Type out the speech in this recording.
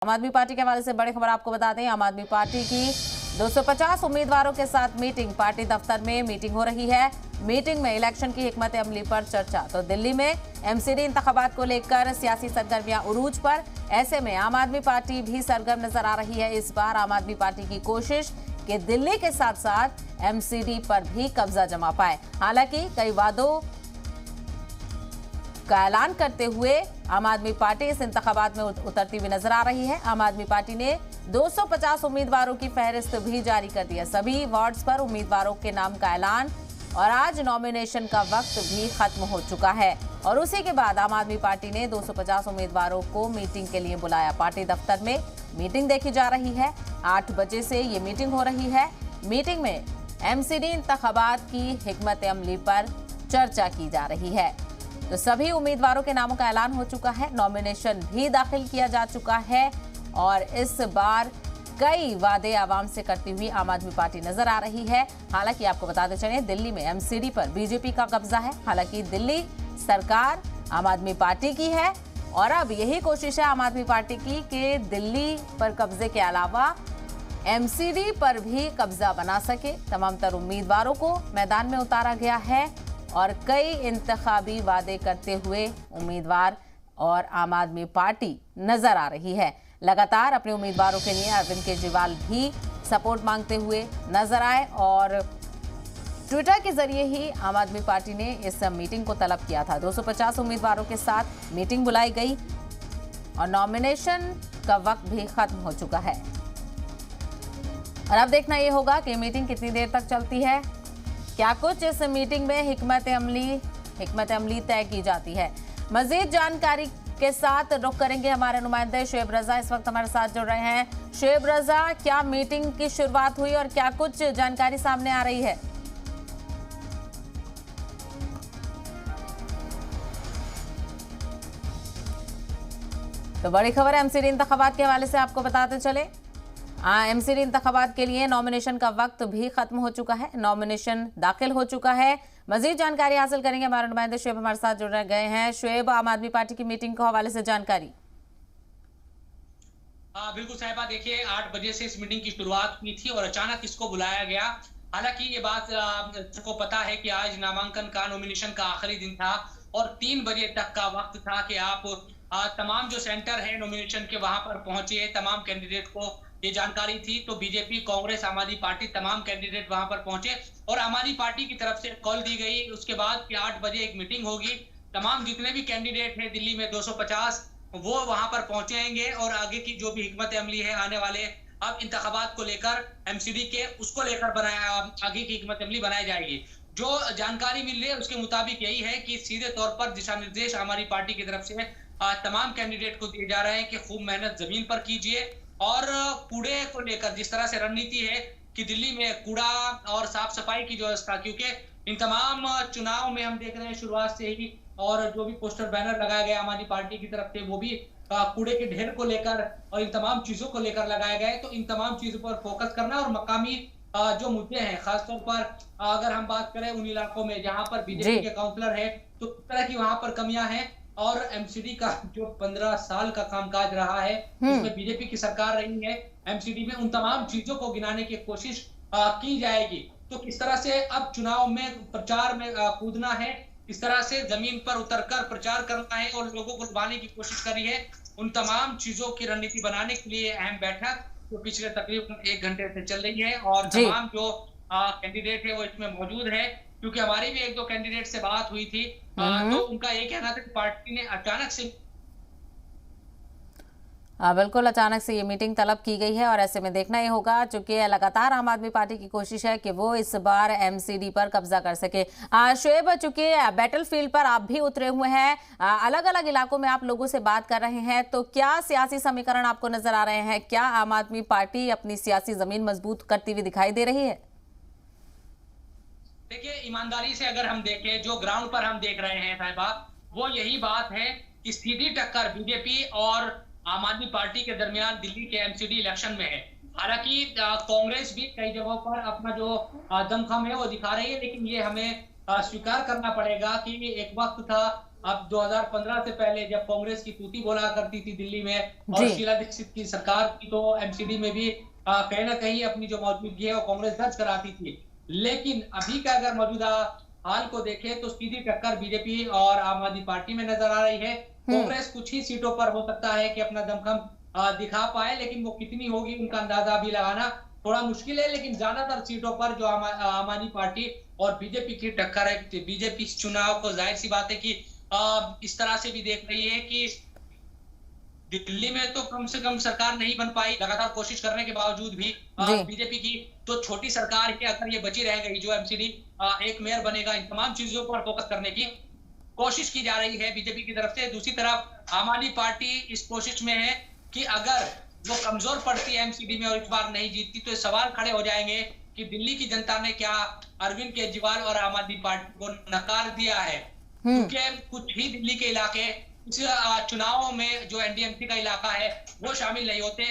आम आदमी पार्टी के हवाले से बड़ी खबर आपको बता दें। आम आदमी पार्टी की 250 उम्मीदवारों के साथ मीटिंग, पार्टी दफ्तर में मीटिंग हो रही है। मीटिंग में इलेक्शन की हिकमत अमली पर चर्चा। तो दिल्ली में एमसीडी इंतखाबात को लेकर सियासी सरगर्मियां उरूज पर। ऐसे में आम आदमी पार्टी भी सरगर्म नजर आ रही है। इस बार आम आदमी पार्टी की कोशिश कि दिल्ली के साथ साथ एमसीडी पर भी कब्जा जमा पाए। हालांकि कई वादों का ऐलान करते हुए आम आदमी पार्टी इस इंतखाबात में उतरती हुई नजर आ रही है। आम आदमी पार्टी ने 250 उम्मीदवारों की फहरिस्त भी जारी कर दी है। सभी वार्ड्स पर उम्मीदवारों के नाम का ऐलान और आज नॉमिनेशन का वक्त भी खत्म हो चुका है। और उसी के बाद आम आदमी पार्टी ने 250 उम्मीदवारों को मीटिंग के लिए बुलाया। पार्टी दफ्तर में मीटिंग देखी जा रही है। 8 बजे से ये मीटिंग हो रही है। मीटिंग में एमसीडी इंतखाबात की हिकमत अमली पर चर्चा की जा रही है। तो सभी उम्मीदवारों के नामों का ऐलान हो चुका है। नॉमिनेशन भी दाखिल किया जा चुका है और इस बार कई वादे आवाम से करती हुई आम आदमी पार्टी नजर आ रही है। हालांकि आपको बताते चलें, दिल्ली में एमसीडी पर बीजेपी का कब्जा है। हालांकि दिल्ली सरकार आम आदमी पार्टी की है और अब यही कोशिश है आम आदमी पार्टी की कि दिल्ली पर कब्जे के अलावा एमसीडी पर भी कब्जा बना सके। तमाम तर उम्मीदवारों को मैदान में उतारा गया है और कई इंतखाबी वादे करते हुए उम्मीदवार और आम आदमी पार्टी नजर आ रही है। लगातार अपने उम्मीदवारों के लिए अरविंद केजरीवाल भी सपोर्ट मांगते हुए नजर आए और ट्विटर के जरिए ही आम आदमी पार्टी ने इस मीटिंग को तलब किया था। 250 उम्मीदवारों के साथ मीटिंग बुलाई गई और नॉमिनेशन का वक्त भी खत्म हो चुका है। और अब देखना यह होगा कि मीटिंग कितनी देर तक चलती है, क्या कुछ इस मीटिंग में हिकमत अमली तय की जाती है। मजीद जानकारी के साथ रुख करेंगे हमारे नुमाइंदे शुएब रजा इस वक्त हमारे साथ जुड़ रहे हैं। शुएब रजा, क्या मीटिंग की शुरुआत हुई और क्या कुछ जानकारी सामने आ रही है? तो बड़ी खबर है एमसीडी इंतखाबात के हवाले से आपको बताते चले। एमसीडी इंतखाबात के लिए नॉमिनेशन का वक्त भी खत्म हो चुका है। नॉमिनेशन दाखिल हो चुका है। मजीद जानकारी हासिल करेंगे, हमारे नुमाइंदे शुएब हमारे साथ जुड़ गए हैं। शुएब, आम आदमी पार्टी की मीटिंग के हवाले से जानकारी। बिल्कुल साहिबा, देखिए 8 बजे से इस मीटिंग की शुरुआत हुई थी और अचानक इसको बुलाया गया। हालांकि ये बात सबको पता है कि आज नामांकन का, नॉमिनेशन का आखिरी दिन था और 3 बजे तक का वक्त था कि आप तमाम जो सेंटर है नॉमिनेशन के वहां पर पहुंचे। तमाम कैंडिडेट को ये जानकारी थी। तो बीजेपी, कांग्रेस, आम आदमी पार्टी तमाम कैंडिडेट वहां पर पहुंचे और आम आदमी पार्टी की तरफ से कॉल दी गई उसके बाद कि 8 बजे एक मीटिंग होगी। तमाम जितने भी कैंडिडेट हैं दिल्ली में 250 वो वहां पर पहुंचेंगे और आगे की जो भी हिकमत अमली है आने वाले अब इंतखाबात को लेकर एमसीडी के, उसको लेकर आगे की हिकमत अमली बनाई जाएगी। जो जानकारी मिल रही है उसके मुताबिक यही है कि सीधे तौर पर दिशा निर्देश हमारी पार्टी की तरफ से तमाम कैंडिडेट को दिए जा रहे हैं कि खूब मेहनत जमीन पर कीजिए और कूड़े को लेकर जिस तरह से रणनीति है कि दिल्ली में कूड़ा और साफ सफाई की व्यवस्था, क्योंकि इन तमाम चुनाव में हम देख रहे हैं शुरुआत से ही और जो भी पोस्टर बैनर लगाया गया हमारी पार्टी की तरफ से वो भी कूड़े के ढेर को लेकर और इन तमाम चीजों को लेकर लगाए गए। तो इन तमाम चीजों पर फोकस करना और मकामी जो मुद्दे हैं, खासतौर पर अगर हम बात करें उन इलाकों में जहां पर बीजेपी के काउंसलर है तो इस तरह की वहां पर कमियां हैं और एमसीडी का जो 15 साल का कामकाज रहा है इसमें बीजेपी की सरकार रही है, एमसीडी में उन तमाम चीजों को गिनाने की कोशिश की जाएगी। तो किस तरह से अब चुनाव में प्रचार में कूदना है, किस तरह से जमीन पर उतरकर प्रचार करना है और लोगों को लुभाने की कोशिश करी है, उन तमाम चीजों की रणनीति बनाने के लिए अहम बैठक जो पिछले तकरीबन 1 घंटे से चल रही है और तमाम जो कैंडिडेट है वो इसमें मौजूद है। क्योंकि हमारी भी 1-2 कैंडिडेट से बात हुई थी तो उनका ये कहना था कि पार्टी ने अचानक से बिल्कुल अचानक से ये मीटिंग तलब की गई है और ऐसे में देखना ये होगा, चूंकि लगातार आम आदमी पार्टी की कोशिश है कि वो इस बार एमसीडी पर कब्जा कर सके। शुएब, चूंकि बैटल फील्ड पर आप भी उतरे हुए हैं, अलग अलग इलाकों में आप लोगों से बात कर रहे हैं, तो क्या सियासी समीकरण आपको नजर आ रहे हैं? क्या आम आदमी पार्टी अपनी सियासी जमीन मजबूत करती हुई दिखाई दे रही है? देखिए, ईमानदारी से अगर हम देखें, जो ग्राउंड पर हम देख रहे हैं साहिबा, वो यही बात है कि सीधी टक्कर बीजेपी और आम आदमी पार्टी के दरमियान दिल्ली के एमसीडी इलेक्शन में है। हालांकि कांग्रेस भी कई जगहों पर अपना जो दमखम है वो दिखा रही है, लेकिन ये हमें स्वीकार करना पड़ेगा कि एक वक्त था अब 2015 से पहले जब कांग्रेस की तूती बोला करती थी दिल्ली में और जी। शीला दीक्षित की सरकार की, तो एमसीडी में भी कहीं ना कहीं अपनी जो मौजूदगी है वो कांग्रेस दर्ज कराती थी। लेकिन अभी का अगर मौजूदा हाल को देखें तो सीधी टक्कर बीजेपी और आम आदमी पार्टी में नजर आ रही है। कांग्रेस कुछ ही सीटों पर हो सकता है कि अपना दमखम दिखा पाए, लेकिन वो कितनी होगी उनका अंदाजा अभी लगाना थोड़ा मुश्किल है। लेकिन ज्यादातर सीटों पर जो आम आदमी पार्टी और बीजेपी की टक्कर है। बीजेपी इस चुनाव को जाहिर सी बात है कि इस तरह से भी देख रही है कि दिल्ली में तो कम से कम सरकार नहीं बन पाई, लगातार कोशिश करने के बावजूद भी जी। बीजेपी की तो छोटी सरकार है, अगर ये बची रह गई जो एमसीडी एक मेयर बनेगा, इन तमाम चीजों पर फोकस करने की कोशिश की जा रही है बीजेपी की तरफ से। दूसरी तरफ आम आदमी पार्टी इस कोशिश में है कि अगर वो कमजोर पड़ती है एमसीडी में और इस बार नहीं जीतती, तो सवाल खड़े हो जाएंगे कि दिल्ली की जनता ने क्या अरविंद केजरीवाल और आम आदमी पार्टी को नकार दिया है। क्योंकि कुछ ही दिल्ली के इलाके इस चुनावों में जो एनडीएमसी का इलाका है वो शामिल नहीं होते।